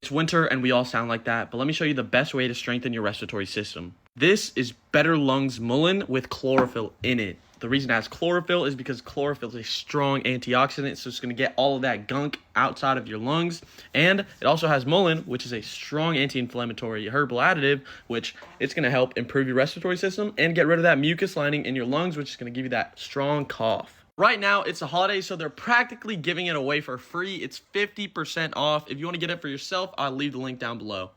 It's winter and we all sound like that, but let me show you the best way to strengthen your respiratory system. This is Better Lungs Mullein with chlorophyll in it. The reason it has chlorophyll is because chlorophyll is a strong antioxidant, so it's going to get all of that gunk outside of your lungs. And it also has mullein, which is a strong anti-inflammatory herbal additive, which it's going to help improve your respiratory system and get rid of that mucus lining in your lungs, which is going to give you that strong cough. Right now, it's a holiday, so they're practically giving it away for free. It's 50% off. If you want to get it for yourself, I'll leave the link down below.